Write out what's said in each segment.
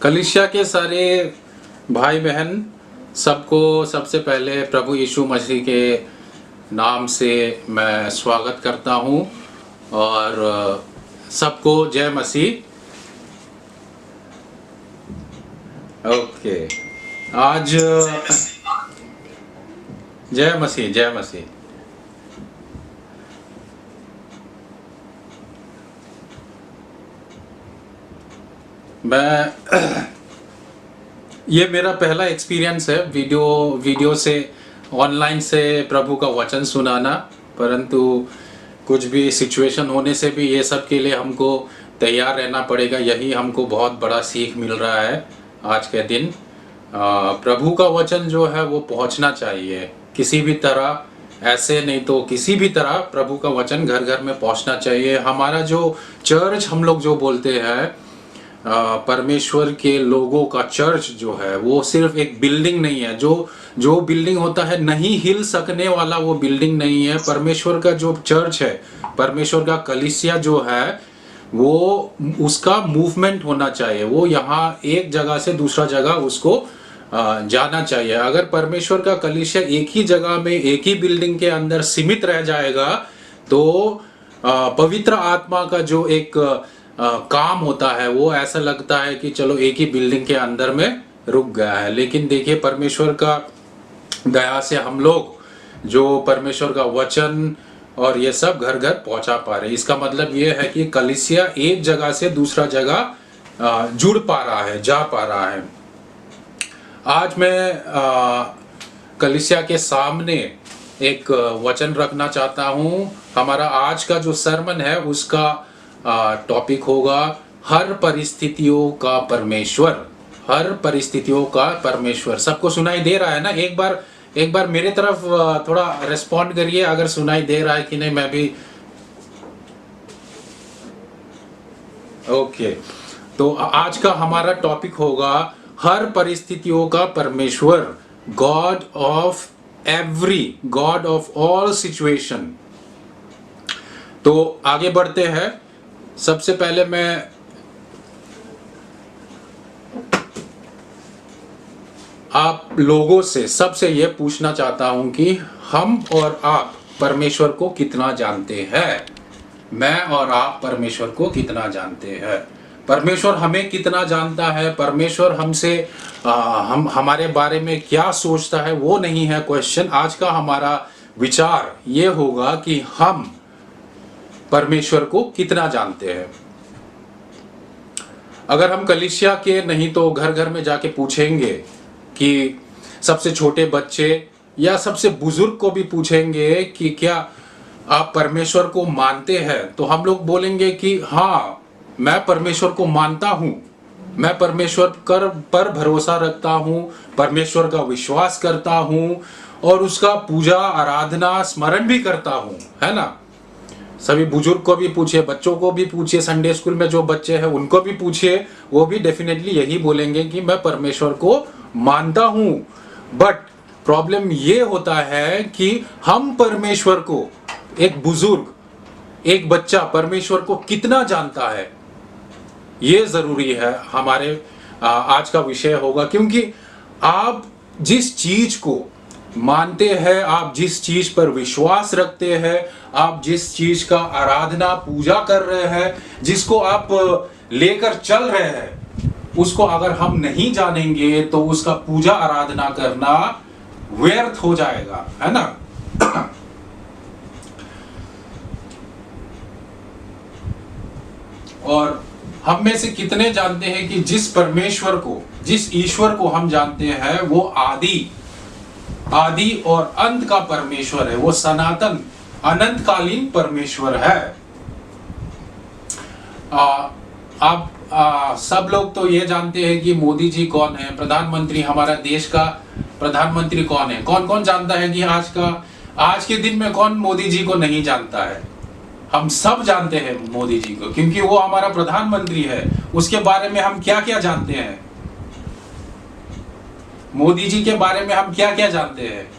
कलीसिया के सारे भाई बहन सबको सबसे पहले प्रभु यीशु मसीह के नाम से मैं स्वागत करता हूं और सबको जय मसीह। ओके, आज जय मसीह जय मसीह। मैं ये मेरा पहला एक्सपीरियंस है वीडियो से ऑनलाइन से प्रभु का वचन सुनाना, परंतु कुछ भी सिचुएशन होने से भी ये सब के लिए हमको तैयार रहना पड़ेगा। यही हमको बहुत बड़ा सीख मिल रहा है आज के दिन। प्रभु का वचन जो है वो पहुंचना चाहिए किसी भी तरह, ऐसे नहीं तो किसी भी तरह प्रभु का वचन घर घर में पहुंचना चाहिए। हमारा जो चर्च हम लोग जो बोलते हैं परमेश्वर के लोगों का चर्च जो है वो सिर्फ एक बिल्डिंग नहीं है। जो बिल्डिंग होता है नहीं हिल सकने वाला वो बिल्डिंग नहीं है। परमेश्वर का जो चर्च है, परमेश्वर का कलीसिया जो है वो उसका मूवमेंट होना चाहिए। वो यहाँ एक जगह से दूसरा जगह उसको जाना चाहिए। अगर परमेश्वर का कलीसिया एक ही जगह में एक ही बिल्डिंग के अंदर सीमित रह जाएगा तो पवित्र आत्मा का जो एक काम होता है वो ऐसा लगता है कि चलो एक ही बिल्डिंग के अंदर में रुक गया है। लेकिन देखिए, परमेश्वर का दया से हम लोग जो परमेश्वर का वचन और ये सब घर घर पहुंचा पा रहे हैं। इसका मतलब ये है कि कलीसिया एक जगह से दूसरा जगह जुड़ पा रहा है, जा पा रहा है। आज मैं कलीसिया के सामने एक वचन रखना चाहता हूं। हमारा आज का जो सरमन है उसका टॉपिक होगा हर परिस्थितियों का परमेश्वर। हर परिस्थितियों का परमेश्वर। सबको सुनाई दे रहा है ना? एक बार मेरे तरफ थोड़ा रिस्पॉन्ड करिए अगर सुनाई दे रहा है कि नहीं। मैं भी ओके। तो आज का हमारा टॉपिक होगा हर परिस्थितियों का परमेश्वर, God of every, God of all situation. तो आगे बढ़ते हैं। सबसे पहले मैं आप लोगों से सबसे ये पूछना चाहता हूं कि हम और आप परमेश्वर को कितना जानते हैं। मैं और आप परमेश्वर को कितना जानते हैं। परमेश्वर हमें कितना जानता है, परमेश्वर हमसे हम हमारे बारे में क्या सोचता है वो नहीं है क्वेश्चन। आज का हमारा विचार ये होगा कि हम परमेश्वर को कितना जानते हैं। अगर हम कलीसिया के नहीं तो घर घर में जाके पूछेंगे कि सबसे छोटे बच्चे या सबसे बुजुर्ग को भी पूछेंगे कि क्या आप परमेश्वर को मानते हैं, तो हम लोग बोलेंगे कि हाँ, मैं परमेश्वर को मानता हूं, मैं परमेश्वर पर भरोसा रखता हूं, परमेश्वर का विश्वास करता हूं और उसका पूजा आराधना स्मरण भी करता हूं, है ना। सभी बुजुर्ग को भी पूछिए, बच्चों को भी पूछिए, संडे स्कूल में जो बच्चे हैं उनको भी पूछिए, वो भी डेफिनेटली यही बोलेंगे कि मैं परमेश्वर को मानता हूं। बट प्रॉब्लम ये होता है कि हम परमेश्वर को, एक बुजुर्ग, एक बच्चा परमेश्वर को कितना जानता है, ये जरूरी है। हमारे आज का विषय होगा, क्योंकि आप जिस चीज को मानते हैं, आप जिस चीज पर विश्वास रखते हैं, आप जिस चीज का आराधना पूजा कर रहे हैं, जिसको आप लेकर चल रहे हैं, उसको अगर हम नहीं जानेंगे तो उसका पूजा आराधना करना व्यर्थ हो जाएगा, है ना। और हम में से कितने जानते हैं कि जिस परमेश्वर को, जिस ईश्वर को हम जानते हैं वो आदि और अंत का परमेश्वर है, वो सनातन अनंतकालीन परमेश्वर है। आप सब लोग तो ये जानते हैं कि मोदी जी कौन है, प्रधानमंत्री, हमारा देश का प्रधानमंत्री कौन है। कौन कौन जानता है कि आज के दिन में कौन मोदी जी को नहीं जानता है। हम सब जानते हैं मोदी जी को, क्योंकि वो हमारा प्रधानमंत्री है। उसके बारे में हम क्या क्या जानते हैं, मोदी जी के बारे में हम क्या क्या जानते हैं।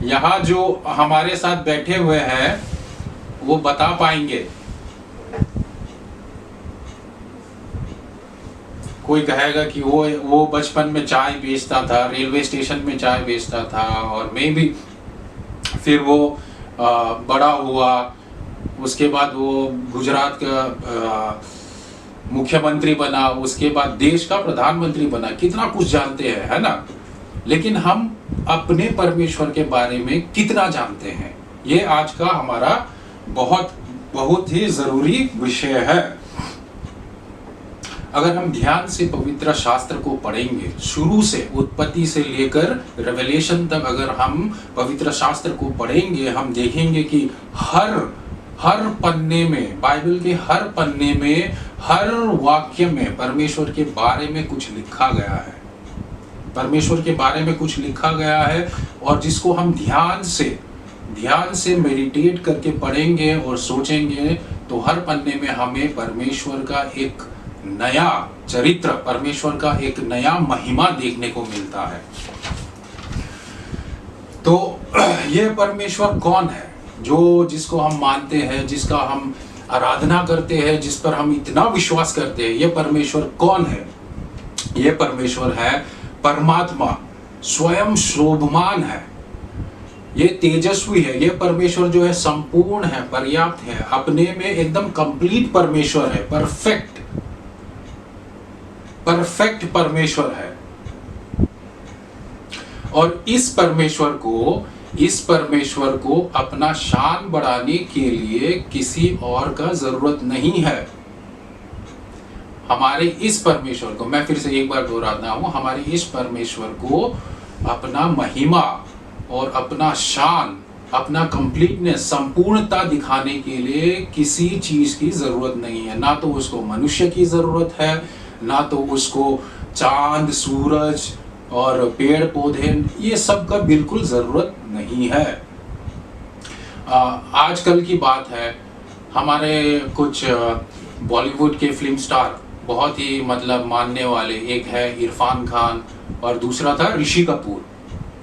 यहाँ जो हमारे साथ बैठे हुए हैं वो बता पाएंगे। कोई कहेगा कि वो बचपन में चाय बेचता था, रेलवे स्टेशन में चाय बेचता था, और मे भी फिर वो बड़ा हुआ, उसके बाद वो गुजरात का मुख्यमंत्री बना, उसके बाद देश का प्रधानमंत्री बना, कितना कुछ जानते हैं, है ना। लेकिन हम अपने परमेश्वर के बारे में कितना जानते हैं, ये आज का हमारा बहुत ही जरूरी विषय है। अगर हम ध्यान से पवित्र शास्त्र को पढ़ेंगे, शुरू से उत्पत्ति से लेकर रेवलेशन तक अगर हम पवित्र शास्त्र को पढ़ेंगे, हम देखेंगे कि हर पन्ने में, बाइबल के हर पन्ने में, हर वाक्य में परमेश्वर के बारे में कुछ लिखा गया है, परमेश्वर के बारे में कुछ लिखा गया है। और जिसको हम ध्यान से मेडिटेट करके पढ़ेंगे और सोचेंगे, तो हर पन्ने में हमें परमेश्वर का एक नया चरित्र, परमेश्वर का एक नया महिमा देखने को मिलता है। तो ये परमेश्वर कौन है जिसको हम मानते हैं, जिसका हम आराधना करते हैं, जिस पर हम इतना विश्वास करते हैं, ये परमेश्वर कौन है? ये परमेश्वर है परमात्मा, स्वयं शोभमान है, ये तेजस्वी है। ये परमेश्वर जो है संपूर्ण है, पर्याप्त है, अपने में एकदम कंप्लीट परमेश्वर है, परफेक्ट परमेश्वर है। और इस परमेश्वर को अपना शान बढ़ाने के लिए किसी और का जरूरत नहीं है। हमारे इस परमेश्वर को, मैं फिर से एक बार दोहराता हूं, हमारे इस परमेश्वर को अपना महिमा और अपना शान, अपना कंप्लीटनेस, संपूर्णता दिखाने के लिए किसी चीज की जरूरत नहीं है। ना तो उसको मनुष्य की जरूरत है, ना तो उसको चांद, सूरज और पेड़ पौधे, ये सब का बिल्कुल जरूरत नहीं है। आजकल की बात है, हमारे कुछ बॉलीवुड के फिल्म स्टार बहुत ही मतलब मानने वाले, एक है इरफान खान और दूसरा था ऋषि कपूर।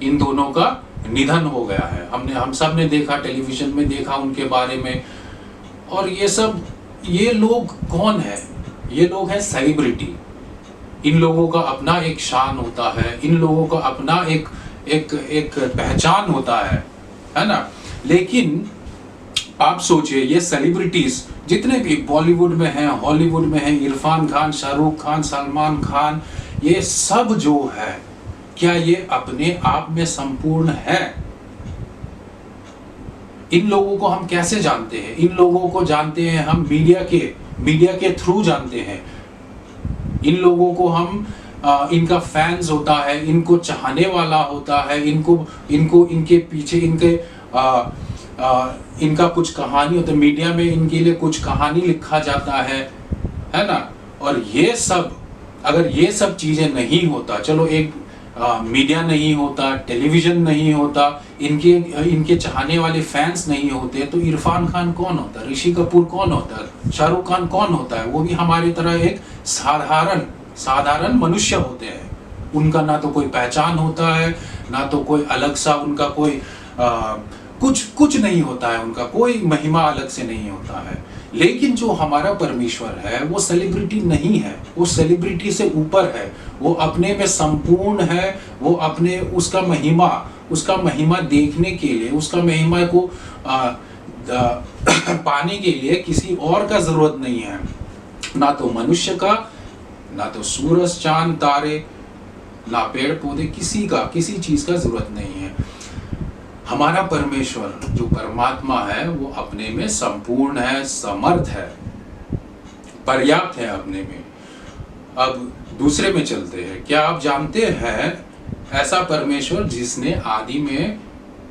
इन दोनों का निधन हो गया है। हम सब ने देखा, टेलीविजन में देखा उनके बारे में। और ये लोग कौन है? ये लोग हैं सेलिब्रिटी। इन लोगों का अपना एक शान होता है, इन लोगों का अपना एक पहचान होता है ना। लेकिन आप सोचिए, ये सेलिब्रिटीज जितने भी बॉलीवुड में हैं, हॉलीवुड में हैं, इरफान खान, शाहरुख खान, सलमान खान, ये सब जो है, क्या ये अपने आप में संपूर्ण है? इन लोगों को हम कैसे जानते हैं? इन लोगों को जानते हैं हम मीडिया के थ्रू जानते हैं। इन लोगों को हम इनका फैंस होता है, इनको चाहने वाला होता है, इनको इनके पीछे इनका कुछ कहानी होता है, मीडिया में इनके लिए कुछ कहानी लिखा जाता है ना। और ये सब, अगर ये सब चीजें नहीं होता, चलो एक मीडिया नहीं होता, टेलीविजन नहीं होता, इनके चाहने वाले फैंस नहीं होते, तो इरफान खान कौन होता, ऋषि कपूर कौन होता, शाहरुख खान कौन होता है? वो भी हमारी तरह एक साधारण मनुष्य होते हैं। उनका ना तो कोई पहचान होता है, ना तो कोई अलग सा उनका कोई कुछ नहीं होता है, उनका कोई महिमा अलग से नहीं होता है। लेकिन जो हमारा परमेश्वर है, वो सेलिब्रिटी नहीं है, वो सेलिब्रिटी से ऊपर है, वो अपने में संपूर्ण है। वो अपने उसका महिमा देखने के लिए, उसका महिमा को पाने के लिए किसी और का जरूरत नहीं है। ना तो मनुष्य का, ना तो सूरज, चांद, तारे, ना पेड़ पौधे, किसी चीज का जरूरत नहीं है। हमारा परमेश्वर जो परमात्मा है, वो अपने में संपूर्ण है, समर्थ है, पर्याप्त है अपने में। अब दूसरे में चलते हैं। क्या आप जानते हैं ऐसा परमेश्वर जिसने आदि में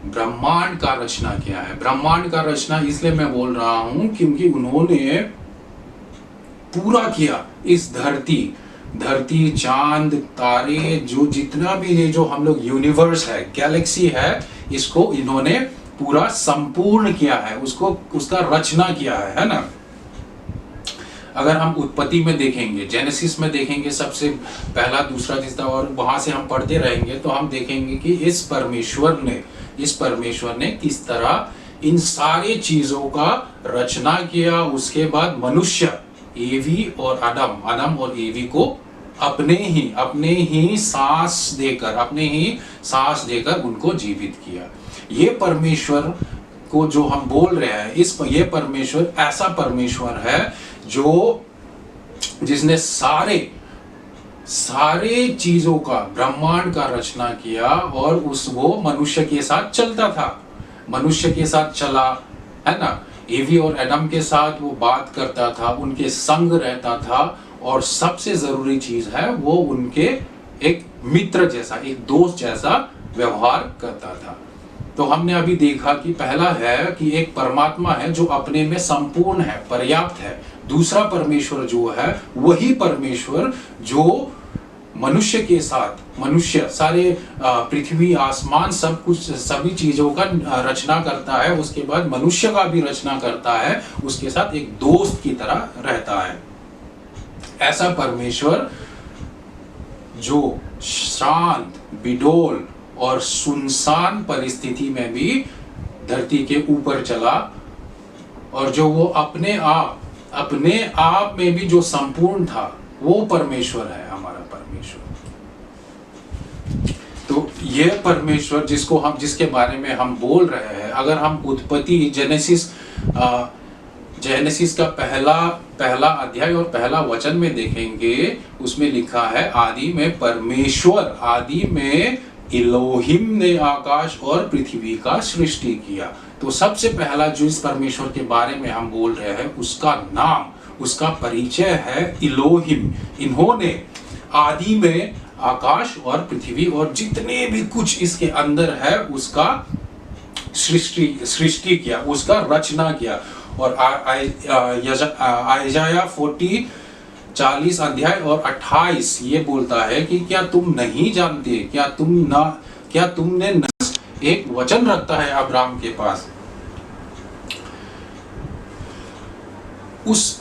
ब्रह्मांड का रचना किया है? ब्रह्मांड का रचना इसलिए मैं बोल रहा हूं क्योंकि उन्होंने पूरा किया इस धरती, चांद, तारे, जो जितना भी ये जो हम लोग यूनिवर्स है, गैलेक्सी है, इसको इन्होंने पूरा संपूर्ण किया है, उसका रचना किया है ना। अगर हम उत्पत्ति में देखेंगे, जेनेसिस में देखेंगे, सबसे पहला, दूसरा, तीसरा, और वहां से हम पढ़ते रहेंगे तो हम देखेंगे कि इस परमेश्वर ने किस तरह इन सारी चीजों का रचना किया। उसके बाद मनुष्य, एवी और आदम और एवी को अपने ही सांस देकर उनको जीवित किया। ये परमेश्वर को जो हम बोल रहे हैं, ये परमेश्वर ऐसा परमेश्वर है जो जिसने सारे चीजों का, ब्रह्मांड का रचना किया और वो मनुष्य के साथ चलता था, मनुष्य के साथ चला, है ना। एवी और एडम के साथ वो बात करता था, उनके संग रहता था, और सबसे जरूरी चीज है वो उनके एक मित्र जैसा, एक दोस्त जैसा व्यवहार करता था। तो हमने अभी देखा कि पहला है कि एक परमात्मा है जो अपने में संपूर्ण है, पर्याप्त है। दूसरा परमेश्वर जो है वही परमेश्वर जो मनुष्य के साथ, मनुष्य सारे पृथ्वी आसमान सब कुछ, सभी चीजों का रचना करता है, उसके बाद मनुष्य का भी रचना करता है, उसके साथ एक दोस्त की तरह रहता है। ऐसा परमेश्वर जो शांत, बिडोल और सुनसान परिस्थिति में भी धरती के ऊपर चला, और जो वो अपने आप में भी जो संपूर्ण था, वो परमेश्वर है हमारा परमेश्वर। तो ये परमेश्वर जिसके बारे में हम बोल रहे हैं, अगर हम उत्पत्ति जेनेसिस का पहला अध्याय और पहला वचन में देखेंगे, उसमें लिखा है आदि में परमेश्वर, आदि में इलोहिम ने आकाश और पृथ्वी का सृष्टि किया। तो सबसे पहला जो इस परमेश्वर के बारे में हम बोल रहे हैं, उसका नाम, उसका परिचय है इलोहिम। इन्होंने आदि में आकाश और पृथ्वी और जितने भी कुछ इसके अंदर है उसका सृष्टि किया, उसका रचना किया। और आयजाया 40 अध्याय और 28 ये बोलता है कि क्या तुम नहीं जानते, क्या तुमने एक वचन रखता है अब्राहम के पास। उस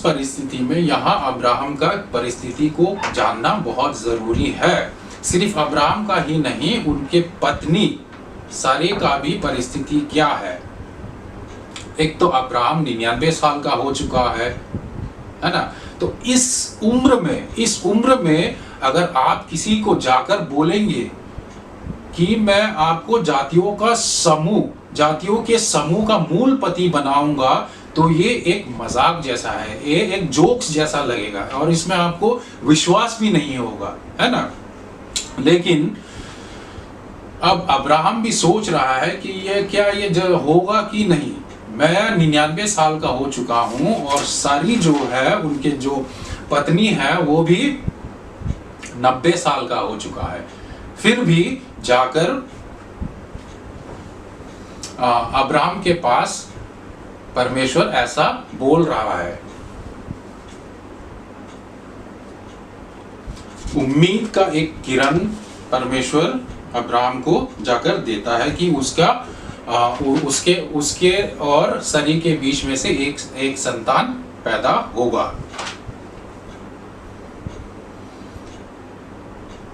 परिस्थिति में यहाँ अब्राहम का परिस्थिति को जानना बहुत जरूरी है। सिर्फ अब्राहम का ही नहीं, उनके पत्नी सारे का भी परिस्थिति क्या है। एक तो अब्राहम 99 साल का हो चुका है ना। तो इस उम्र में अगर आप किसी को जाकर बोलेंगे कि मैं आपको जातियों के समूह का मूल पति बनाऊंगा, तो ये एक मजाक जैसा है, ये एक जोक्स जैसा लगेगा और इसमें आपको विश्वास भी नहीं होगा, है ना। लेकिन अब अब्राहम भी सोच रहा है कि ये जो होगा कि नहीं। मैं 99 साल का हो चुका हूं और सारी जो है उनके जो पत्नी है वो भी 90 साल का हो चुका है। फिर भी जाकर अब्राहम के पास परमेश्वर ऐसा बोल रहा है। उम्मीद का एक किरण परमेश्वर अब्राहम को जाकर देता है कि उसके और सरी के बीच में से एक संतान पैदा होगा।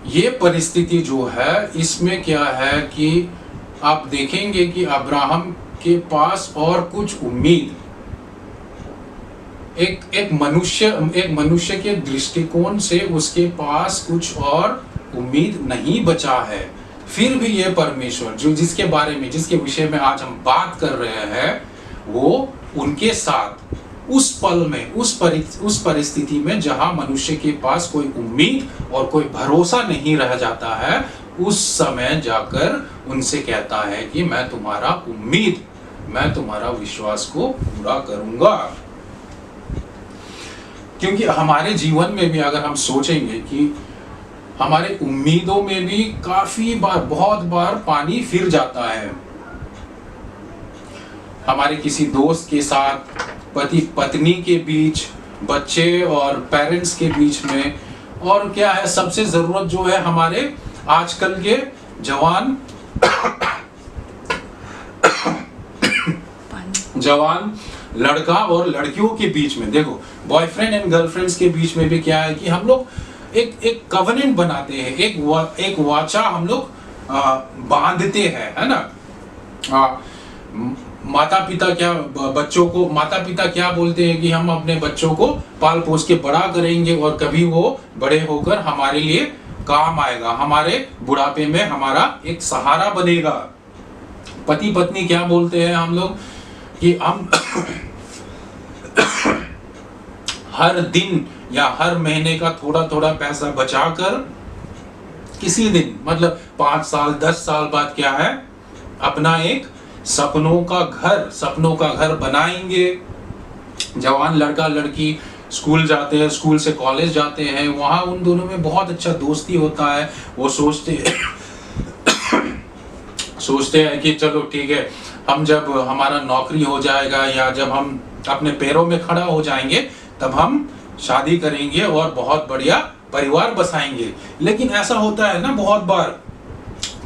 ये परिस्थिति जो है इसमें क्या है कि आप देखेंगे कि अब्राहम के पास और कुछ उम्मीद, एक मनुष्य के दृष्टिकोण से उसके पास कुछ और उम्मीद नहीं बचा है। फिर भी ये परमेश्वर जिसके विषय में आज हम बात कर रहे हैं, वो उनके साथ उस पल में, उस परिस्थिति में जहां मनुष्य के पास कोई उम्मीद और कोई भरोसा नहीं रह जाता है, उस समय जाकर उनसे कहता है कि मैं तुम्हारा विश्वास को पूरा करूंगा। क्योंकि हमारे जीवन में भी अगर हम सोचेंगे कि हमारे उम्मीदों में भी बहुत बार पानी फिर जाता है। हमारे किसी दोस्त के साथ, पति पत्नी के बीच, बच्चे और पेरेंट्स के बीच में, और क्या है सबसे जरूरत जो है हमारे आजकल के जवान लड़का और लड़कियों के बीच में। देखो, बॉयफ्रेंड एंड गर्लफ्रेंड्स के बीच में भी क्या है कि हम लोग एक कवनेंट बनाते हैं, एक वाचा हम लोग बांधते हैं, है ना। माता पिता क्या बोलते हैं कि हम अपने बच्चों को पाल पोस के बड़ा करेंगे और कभी वो बड़े होकर हमारे लिए काम आएगा, हमारे बुढ़ापे में हमारा एक सहारा बनेगा। पति पत्नी क्या बोलते हैं हम लोग कि हम हर दिन या हर महीने का थोड़ा थोड़ा पैसा बचाकर किसी दिन, मतलब 5 साल 10 साल बाद क्या है, अपना एक सपनों का घर बनाएंगे। जवान लड़का लड़की स्कूल जाते हैं, स्कूल से कॉलेज जाते हैं, वहां उन दोनों में बहुत अच्छा दोस्ती होता है। वो सोचते हैं कि चलो ठीक है, हम जब हमारा नौकरी हो जाएगा या जब हम अपने पैरों में खड़ा हो जाएंगे तब हम शादी करेंगे और बहुत बढ़िया परिवार बसाएंगे। लेकिन ऐसा होता है ना बहुत बार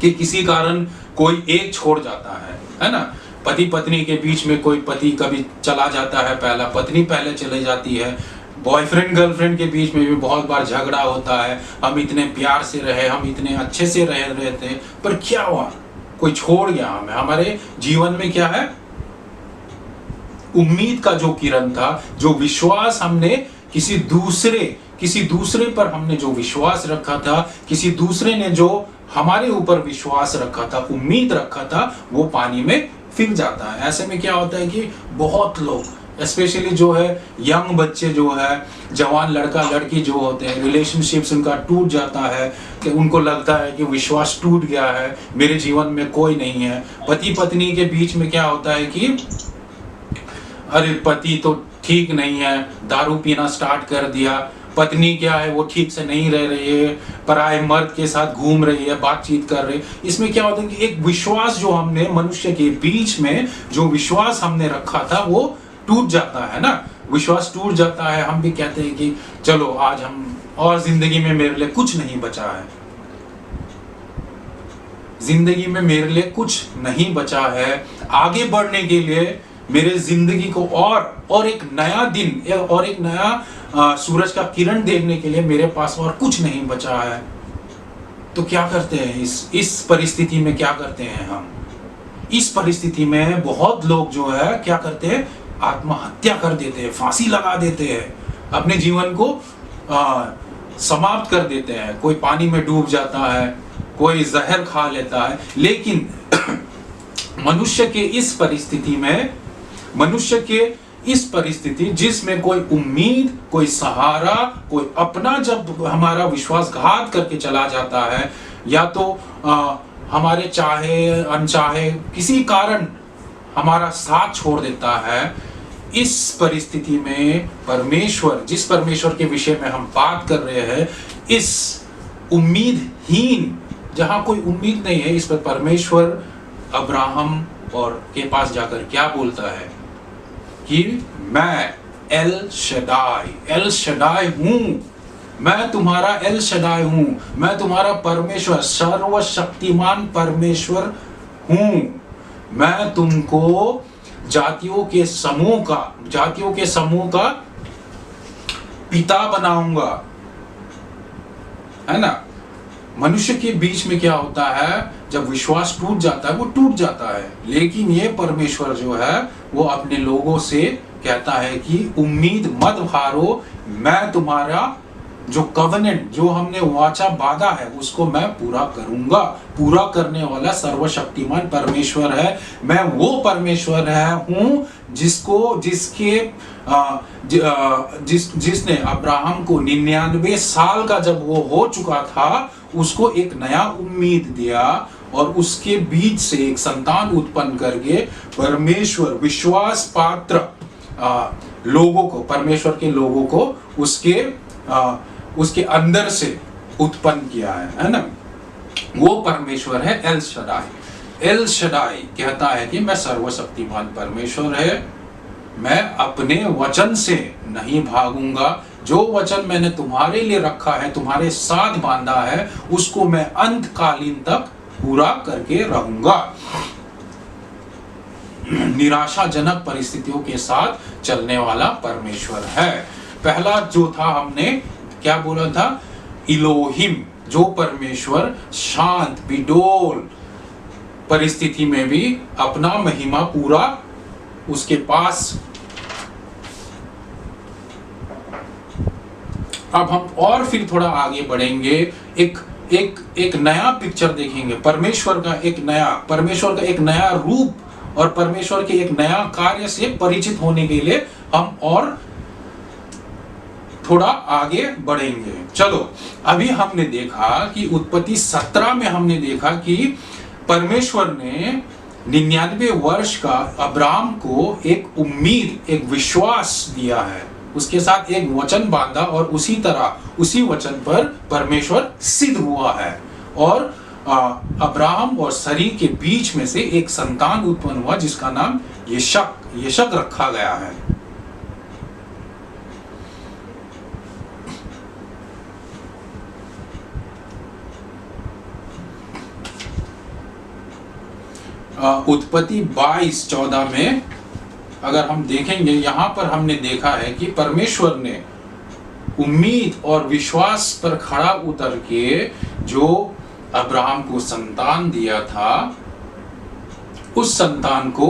कि किसी कारण कोई एक छोड़ जाता है ना। पति पत्नी के बीच में कोई पति कभी चला जाता है, पहला पत्नी पहले चली जाती है। बॉयफ्रेंड गर्लफ्रेंड के बीच में भी बहुत बार झगड़ा होता है, हम इतने प्यार से रहे, हम इतने अच्छे से रहे थे, पर क्या हुआ, कोई छोड़ गया हमें। हमारे जीवन में क्या है, उम्मीद का जो किरण था, जो विश्वास हमने किसी दूसरे पर हमने जो विश्वास रखा था, किसी दूसरे ने जो हमारे ऊपर विश्वास रखा था, उम्मीद रखा था, वो पानी में फिर जाता है। ऐसे में क्या होता है कि बहुत लोग, स्पेशली जो है यंग बच्चे जो है, जवान लड़का लड़की जो होते हैं, रिलेशनशिप्स उनका टूट जाता है कि उनको लगता है कि विश्वास टूट गया है, मेरे जीवन में कोई नहीं है। पति पत्नी के बीच में क्या होता है कि अरे पति तो ठीक नहीं है, दारू पीना स्टार्ट कर दिया, पत्नी क्या है वो ठीक से नहीं रह रही है, पराये मर्द के साथ घूम रही है, बातचीत कर रही है। इसमें क्या होता है कि एक विश्वास जो हमने मनुष्य के बीच में जो विश्वास हमने रखा था वो टूट जाता है ना। विश्वास टूट जाता है, हम भी कहते हैं कि चलो आज हम, और जिंदगी में मेरे लिए कुछ नहीं बचा है, जिंदगी में मेरे लिए कुछ नहीं बचा है, आगे बढ़ने के लिए मेरे जिंदगी को और एक नया दिन और एक नया सूरज का किरण देखने के लिए मेरे पास और कुछ नहीं बचा है। तो क्या करते हैं इस परिस्थिति में, क्या करते हैं हम? इस परिस्थिति में बहुत लोग जो है क्या करते हैं, आत्महत्या कर देते हैं, फांसी लगा देते हैं, अपने जीवन को समाप्त कर देते हैं। कोई पानी में डूब जाता है, कोई जहर खा लेता है। लेकिन मनुष्य के इस परिस्थिति जिसमें कोई उम्मीद, कोई सहारा, कोई अपना जब हमारा विश्वासघात करके चला जाता है, या तो हमारे चाहे अनचाहे किसी कारण हमारा साथ छोड़ देता है, इस परिस्थिति में परमेश्वर, जिस परमेश्वर के विषय में हम बात कर रहे हैं, इस उम्मीदहीन, जहां कोई उम्मीद नहीं है, इस पर परमेश्वर अब्राहम और के पास जाकर क्या बोलता है कि मैं एल शडाई हूं, मैं तुम्हारा एल शडाई हूं, मैं तुम्हारा परमेश्वर, सर्वशक्तिमान परमेश्वर हूं। मैं तुमको जातियों के समूह का पिता बनाऊंगा, है ना। मनुष्य के बीच में क्या होता है, जब विश्वास टूट जाता है वो टूट जाता है। लेकिन ये परमेश्वर जो है वो अपने लोगों से कहता है कि उम्मीद मत हारो, मैं तुम्हारा जो कवनेंट, जो हमने वाचा बांधा है, उसको मैं पूरा करूंगा। पूरा करने वाला सर्वशक्तिमान परमेश्वर है। मैं वो परमेश्वर हूं जिसने अब्राहम को 99 साल का जब वो हो चुका था, उसको एक नया उम्मीद दिया और उसके बीच से एक संतान उत्पन्न करके परमेश्वर विश्वास पात्र लोगों को, परमेश्वर के लोगों को उसके अंदर से उत्पन्न किया है ना। वो परमेश्वर है एल शडाई। एल शडाई कहता है कि मैं सर्वशक्तिमान परमेश्वर है, मैं अपने वचन से नहीं भागूंगा। जो वचन मैंने तुम्हारे लिए रखा है, तुम्हारे साथ बांधा है, उसको मैं अंतकालीन तक पूरा करके रहूंगा। निराशाजनक परिस्थितियों के साथ चलने वाला परमेश्वर है। पहला जो था, हमने क्या बोला था, इलोहिम, जो परमेश्वर शांत विडोल परिस्थिति में भी अपना महिमा पूरा उसके पास। अब हम और फिर थोड़ा आगे बढ़ेंगे, एक नया पिक्चर देखेंगे, परमेश्वर का एक नया रूप और परमेश्वर के एक नया कार्य से परिचित होने के लिए हम और थोड़ा आगे बढ़ेंगे। चलो, अभी हमने देखा कि उत्पत्ति 17 में हमने देखा कि परमेश्वर ने 99 वर्ष का अब्राहम को एक उम्मीद, एक विश्वास दिया है, उसके साथ एक वचन बांधा और उसी तरह उसी वचन पर परमेश्वर सिद्ध हुआ है और अब्राहम और सरी के बीच में से एक संतान उत्पन्न हुआ जिसका नाम यशक रखा गया है। उत्पत्ति 22:14 में अगर हम देखेंगे, यहां पर हमने देखा है कि परमेश्वर ने उम्मीद और विश्वास पर खड़ा उतर के जो अब्राहम को संतान दिया था, उस संतान को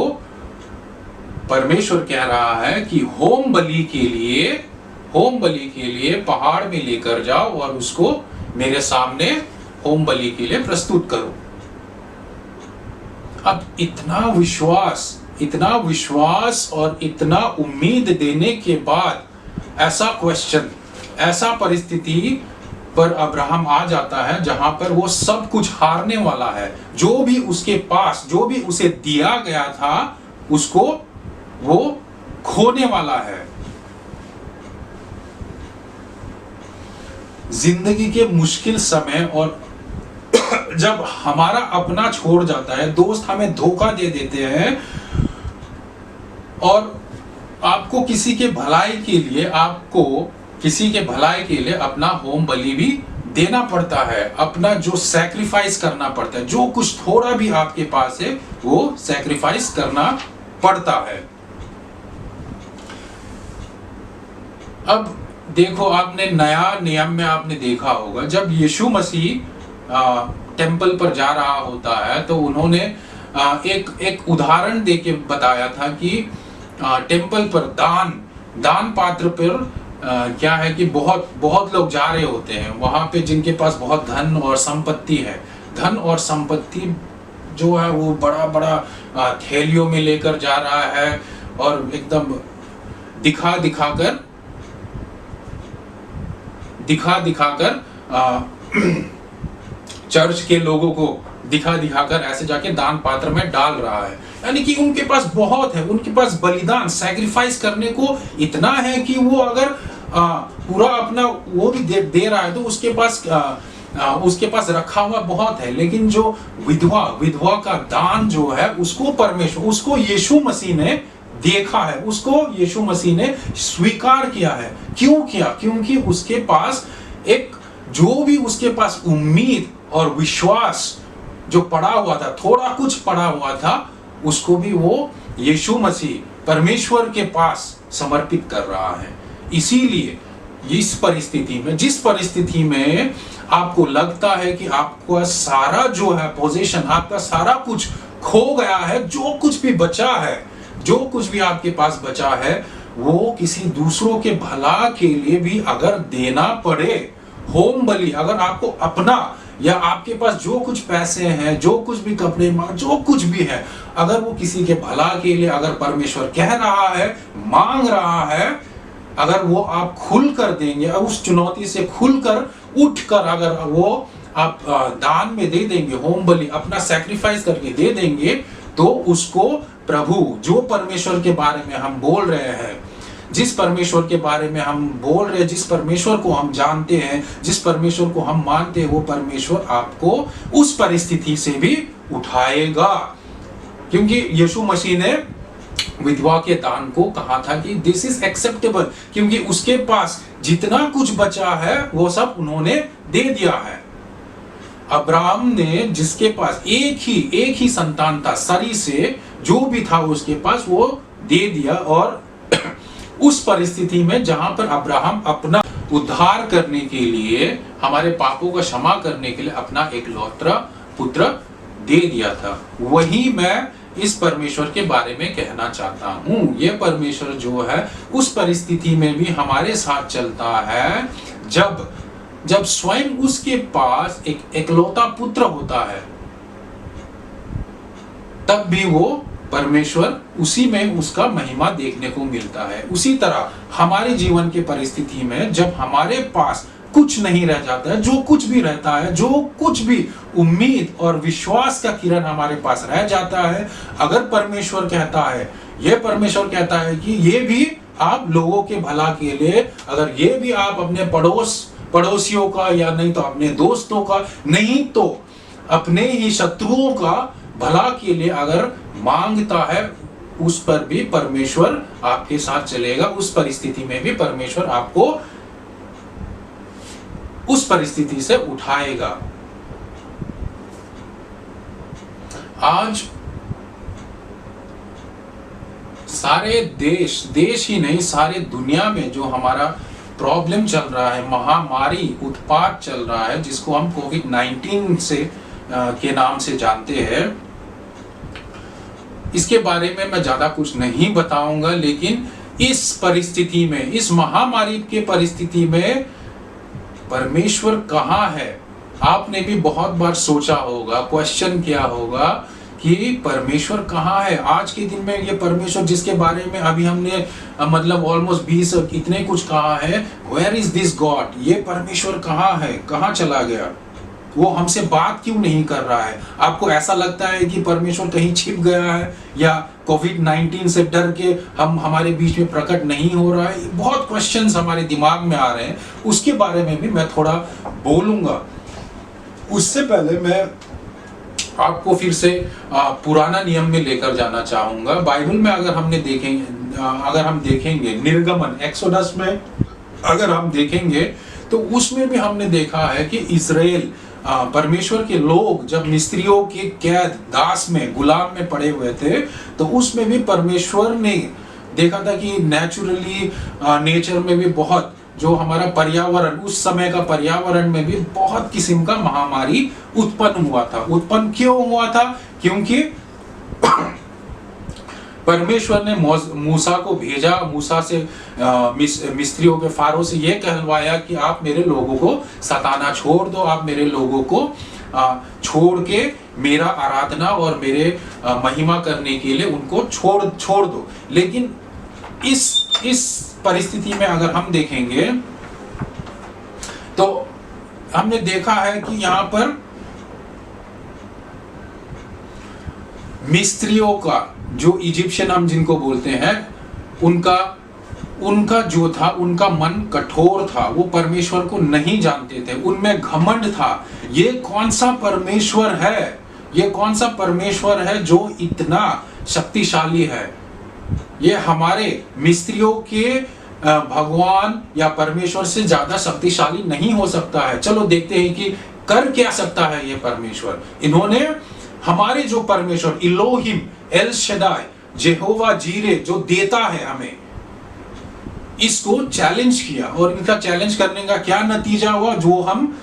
परमेश्वर कह रहा है कि होम बलि के लिए पहाड़ में लेकर जाओ और उसको मेरे सामने होम बलि के लिए प्रस्तुत करो। अब इतना विश्वास और इतना उम्मीद देने के बाद ऐसा परिस्थिति पर अब्राहम आ जाता है जहां पर वो सब कुछ हारने वाला है। जो भी उसके पास, जो भी उसे दिया गया था, उसको वो खोने वाला है। जिंदगी के मुश्किल समय और जब हमारा अपना छोड़ जाता है, दोस्त हमें धोखा दे देते हैं और आपको किसी के भलाई के लिए अपना होम बलि भी देना पड़ता है, अपना जो सैक्रिफाइस करना पड़ता है, जो कुछ थोड़ा भी आपके पास है वो सैक्रिफाइस करना पड़ता है। अब देखो, आपने नया नियम में आपने देखा होगा, जब यीशु मसीह टेंपल पर जा रहा होता है तो उन्होंने एक उदाहरण देके बताया था कि टेंपल पर दान पात्र पर क्या है कि बहुत लोग जा रहे होते हैं वहां पे, जिनके पास बहुत धन और संपत्ति है। धन और संपत्ति जो है वो बड़ा थैलियों में लेकर जा रहा है और एकदम दिखा दिखाकर चर्च के लोगों को दिखाकर ऐसे जाके दान पात्र में डाल रहा है। यानी कि उनके पास बहुत है, उनके पास बलिदान, सैक्रिफाइस करने को इतना है कि वो अगर पूरा अपना वो भी दे रहा है तो उसके पास रखा हुआ बहुत है। लेकिन जो विधवा का दान जो है, उसको यीशु मसीह ने देखा है, उसको यीशु मसीह ने स्वीकार किया है। क्यों किया? क्योंकि उसके पास जो भी उसके पास उम्मीद और विश्वास जो पड़ा हुआ था, थोड़ा कुछ पड़ा हुआ था, उसको भी वो यीशु मसीह परमेश्वर के पास समर्पित कर रहा है। इसीलिए जिस परिस्थिति में आपको लगता है कि आपका सारा जो है पोजीशन, आपका सारा कुछ खो गया है, जो कुछ भी बचा है, जो कुछ भी आपके पास बचा है, वो किसी दूसरों के भला के लिए भी अगर देना पड़े, होम बलि, अगर आपको अपना या आपके पास जो कुछ पैसे हैं, जो कुछ भी कपड़े, जो कुछ भी है, अगर वो किसी के भला के लिए अगर परमेश्वर कह रहा है, मांग रहा है, अगर वो आप खुल कर देंगे, उस चुनौती से खुलकर उठकर अगर वो आप दान में दे देंगे, होम बलि अपना सैक्रिफाइस करके दे देंगे, तो उसको प्रभु, जो परमेश्वर के बारे में हम बोल रहे हैं, जिस परमेश्वर के बारे में हम बोल रहे हैं, जिस परमेश्वर को हम जानते हैं, जिस परमेश्वर को हम मानते हैं, वो परमेश्वर आपको उस परिस्थिति से भी उठाएगा। क्योंकि यीशु मसीह ने विधवा के दान को कहा था कि दिस इज एक्सेप्टेबल, क्योंकि उसके पास जितना कुछ बचा है वो सब उन्होंने दे दिया है। अब्राहम ने, जिसके पास एक ही संतान था, सरी से जो भी था उसके पास, वो दे दिया। और उस परिस्थिति में जहां पर अब्राहम अपना उद्धार करने के लिए, हमारे पापों का क्षमा करने के लिए अपना एकलौता पुत्र दे दिया था, वही मैं इस परमेश्वर के बारे में कहना चाहता हूं। ये परमेश्वर जो है उस परिस्थिति में भी हमारे साथ चलता है जब स्वयं उसके पास एक एकलौता पुत्र होता है, तब भी वो परमेश्वर उसी में उसका महिमा देखने को मिलता है। उसी तरह हमारे जीवन के परिस्थिति में जब हमारे पास कुछ नहीं रह जाता है, जो कुछ भी रहता है, जो कुछ भी उम्मीद और विश्वास का किरण हमारे पास रह जाता है, अगर परमेश्वर कहता है, यह परमेश्वर कहता है कि ये भी आप लोगों के भला के लिए, अगर ये भी आप अपने पड़ोसियों का, या नहीं तो अपने दोस्तों का, नहीं तो अपने ही शत्रुओं का भला के लिए अगर मांगता है, उस पर भी परमेश्वर आपके साथ चलेगा। उस परिस्थिति में भी परमेश्वर आपको उस परिस्थिति से उठाएगा। आज सारे देश ही नहीं, सारे दुनिया में जो हमारा प्रॉब्लम चल रहा है, महामारी उत्पात चल रहा है, जिसको हम कोविड-19 से के नाम से जानते हैं, इसके बारे में मैं ज्यादा कुछ नहीं बताऊंगा। लेकिन इस परिस्थिति में, इस महामारी के परिस्थिति में परमेश्वर कहाँ है? आपने भी बहुत बार सोचा होगा, क्वेश्चन किया होगा कि परमेश्वर कहाँ है? आज के दिन में ये परमेश्वर जिसके बारे में अभी हमने मतलब ऑलमोस्ट 20 इतने कुछ कहा है, वेयर इज दिस गॉड? ये परमेश्वर कहाँ है? कहाँ चला गया? वो हमसे बात क्यों नहीं कर रहा है? आपको ऐसा लगता है कि परमेश्वर कहीं छिप गया है, या कोविड-19 से डर के हमारे बीच में प्रकट नहीं हो रहा है? बहुत क्वेश्चंस हमारे दिमाग में आ रहे हैं, उसके बारे में भी मैं थोड़ा बोलूंगा। उससे पहले मैं आपको फिर से पुराना नियम में लेकर जाना चाहूंगा। बाइबल में अगर हम देखेंगे निर्गमन, एक्सोडस में अगर हम देखेंगे तो उसमें भी हमने देखा है कि इजराइल, परमेश्वर के लोग जब मिस्रियों के कैद, दास में, गुलाम में पड़े हुए थे, तो उसमें भी परमेश्वर ने देखा था कि नेचुरली नेचर में भी बहुत, जो हमारा पर्यावरण, उस समय का पर्यावरण में भी बहुत किस्म का महामारी उत्पन्न हुआ था। उत्पन्न क्यों हुआ था? क्योंकि परमेश्वर ने मूसा को भेजा, मूसा से मिस्रियों के फारो से ये कहलवाया कि आप मेरे लोगों को सताना छोड़ दो, आप मेरे लोगों को छोड़ के मेरा आराधना और मेरे महिमा करने के लिए उनको छोड़ दो। लेकिन इस परिस्थिति में अगर हम देखेंगे तो हमने देखा है कि यहाँ पर मिस्रियों का, जो इजिप्शियन हम जिनको बोलते हैं, उनका जो था, उनका मन कठोर था, वो परमेश्वर को नहीं जानते थे, उनमें घमंड था। ये कौन सा परमेश्वर है? ये कौन सा परमेश्वर है जो इतना शक्तिशाली है? ये हमारे मिस्रियों के भगवान या परमेश्वर से ज्यादा शक्तिशाली नहीं हो सकता है। चलो देखते हैं कि कर क्या सकता है ये परमेश्वर। इन्होंने हमारे जो परमेश्वर इलोहिम, एल शदाई, जेहोवा जीरे, जो देता है हमें, इसको चैलेंज किया। और इनका चैलेंज करने का क्या नतीजा हुआ, जो हम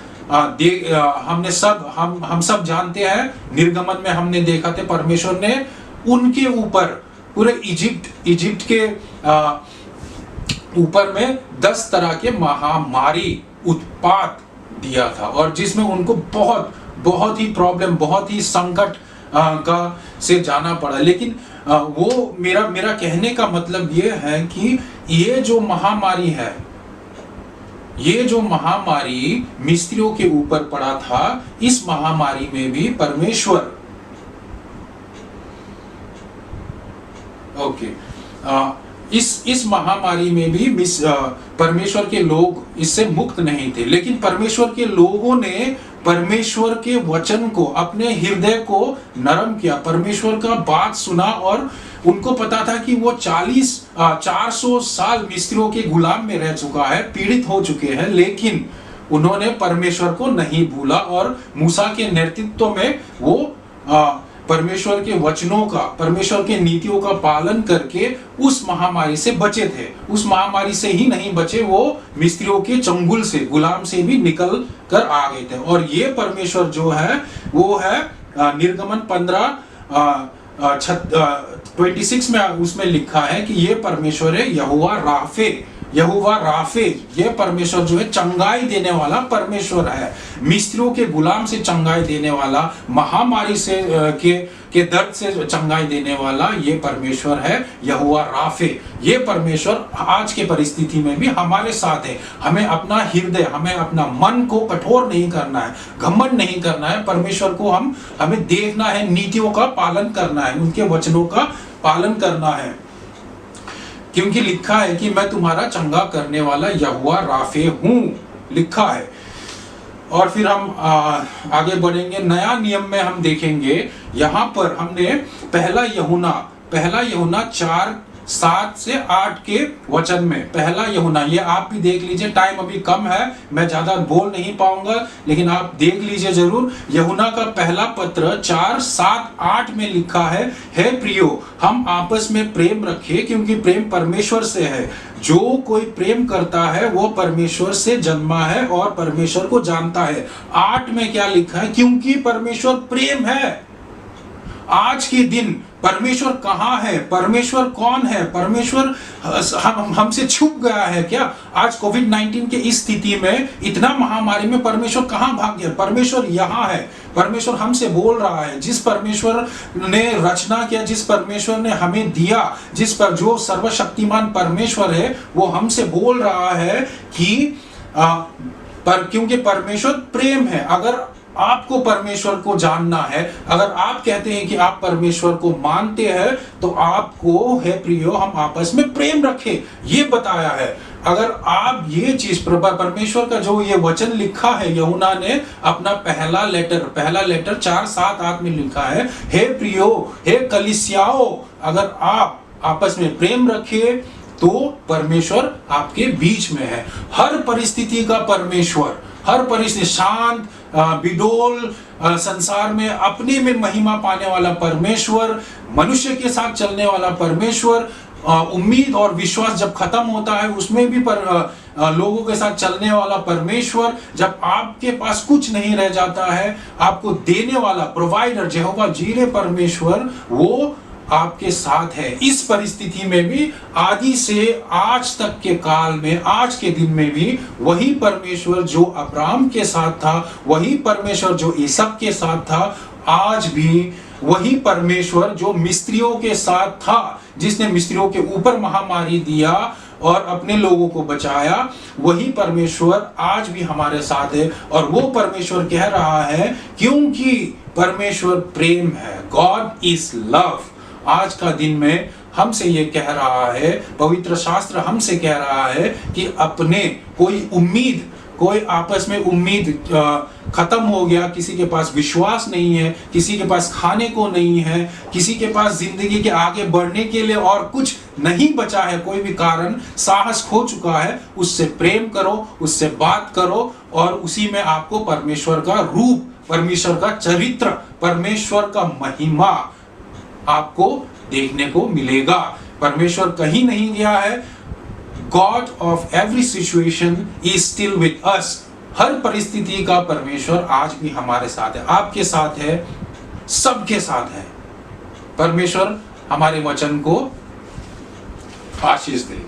सब जानते हैं। निर्गमन में हमने देखा था परमेश्वर ने उनके ऊपर, पूरे इजिप्ट के ऊपर में 10 तरह के महामारी उत्पात दिया था, और जिसमें उनको बहुत ही प्रॉब्लम, बहुत ही संकट का से जाना पड़ा। लेकिन वो मेरा कहने का मतलब ये है कि ये जो महामारी है, ये जो महामारी मिस्रियों के ऊपर पड़ा था, इस महामारी में भी परमेश्वर इस महामारी में भी परमेश्वर के लोग इससे मुक्त नहीं थे। लेकिन परमेश्वर के लोगों ने परमेश्वर के वचन को, अपने हृदय को नरम किया, परमेश्वर का बात सुना, और उनको पता था कि वो 400 साल मिस्रियों के गुलाम में रह चुका है, पीड़ित हो चुके हैं, लेकिन उन्होंने परमेश्वर को नहीं भूला, और मूसा के नेतृत्व में वो परमेश्वर के वचनों का, परमेश्वर के नीतियों का पालन करके उस महामारी से बचे थे। उस महामारी से ही नहीं बचे, वो मिस्रियों के चंगुल से, गुलाम से भी निकल कर आ गए थे। और ये परमेश्वर जो है वो है निर्गमन 15 26 में उसमें लिखा है कि ये परमेश्वर है यहोवा राफे। यहोवा राफे, ये परमेश्वर जो है चंगाई देने वाला परमेश्वर है। मिस्त्रियों के गुलाम से चंगाई देने वाला, महामारी से के दर्द से चंगाई देने वाला ये परमेश्वर है यहोवा राफे। ये परमेश्वर आज के परिस्थिति में भी हमारे साथ है। हमें अपना हृदय, हमें अपना मन को कठोर नहीं करना है, घमंड नहीं करना है। परमेश्वर को हमें देखना है, नीतियों का पालन करना है, उनके वचनों का पालन करना है, क्योंकि लिखा है कि मैं तुम्हारा चंगा करने वाला यहोवा राफे हूं, लिखा है। और फिर हम आगे बढ़ेंगे। नया नियम में हम देखेंगे, यहां पर हमने पहला यूहन्ना 4:7 से 8 के वचन में, पहला यूहन्ना, ये आप भी देख लीजिए, टाइम अभी कम है, मैं ज्यादा बोल नहीं पाऊंगा, लेकिन आप देख लीजिए जरूर। यूहन्ना का पहला पत्र 4:7-8 में लिखा है, हे प्रियो, हम आपस में प्रेम रखें, क्योंकि प्रेम परमेश्वर से है। जो कोई प्रेम करता है वो परमेश्वर से जन्मा है और परमेश्वर को जानता है। 8 में क्या लिखा है? क्योंकि परमेश्वर प्रेम है। आज के दिन परमेश्वर कहाँ है? परमेश्वर कौन है? परमेश्वर हमसे छुप गया है क्या? आज कोविड-19 के इस स्थिति में, इतना महामारी में परमेश्वर कहाँ भाग गया? परमेश्वर यहाँ है। परमेश्वर हमसे बोल रहा है। जिस परमेश्वर ने रचना किया, जिस परमेश्वर ने हमें दिया, जिस पर जो सर्वशक्तिमान परमेश्वर है, वो हमसे बोल रहा है कि क्योंकि परमेश्वर प्रेम है। अगर आपको परमेश्वर को जानना है, अगर आप कहते हैं कि आप परमेश्वर को मानते हैं, तो आपको, हे प्रियो, हम आपस में प्रेम रखें, ये बताया है। अगर आप ये चीज, परमेश्वर का जो ये वचन लिखा है, यूहन्ना ने अपना पहला लेटर 4:7-8 में लिखा है, हे प्रियो, हे कलीसियाओ, अगर आप आपस में प्रेम रखिए तो परमेश्वर आपके बीच में है। हर परिस्थिति का परमेश्वर, हर परिस्थिति, शांत, बिडोल संसार में अपने में महिमा पाने वाला परमेश्वर, मनुष्य के साथ चलने वाला परमेश्वर, उम्मीद और विश्वास जब खत्म होता है उसमें भी लोगों के साथ चलने वाला परमेश्वर, जब आपके पास कुछ नहीं रह जाता है, आपको देने वाला प्रोवाइडर यहोवा जीरे परमेश्वर, वो आपके साथ है। इस परिस्थिति में भी, आदि से आज तक के काल में, आज के दिन में भी वही परमेश्वर जो अब्राहम के साथ था, वही परमेश्वर जो ईसाक के साथ था, आज भी वही परमेश्वर जो मिस्त्रियों के साथ था, जिसने मिस्त्रियों के ऊपर महामारी दिया और अपने लोगों को बचाया, वही परमेश्वर आज भी हमारे साथ है। और वो परमेश्वर कह रहा है, क्योंकि परमेश्वर प्रेम है, गॉड इज लव। आज का दिन में हमसे ये कह रहा है, पवित्र शास्त्र हमसे कह रहा है कि अपने कोई आपस में उम्मीद खत्म हो गया, किसी के पास विश्वास नहीं है, किसी के पास खाने को नहीं है, किसी के पास जिंदगी के आगे बढ़ने के लिए और कुछ नहीं बचा है, कोई भी कारण, साहस खो चुका है, उससे प्रेम करो, उससे बात करो, और उसी में आपको परमेश्वर का रूप, परमेश्वर का चरित्र, परमेश्वर का महिमा आपको देखने को मिलेगा। परमेश्वर कहीं नहीं गया है। God of every situation is still with us. हर परिस्थिति का परमेश्वर आज भी हमारे साथ है, आपके साथ है, सबके साथ है। परमेश्वर हमारे वचन को आशीष दे।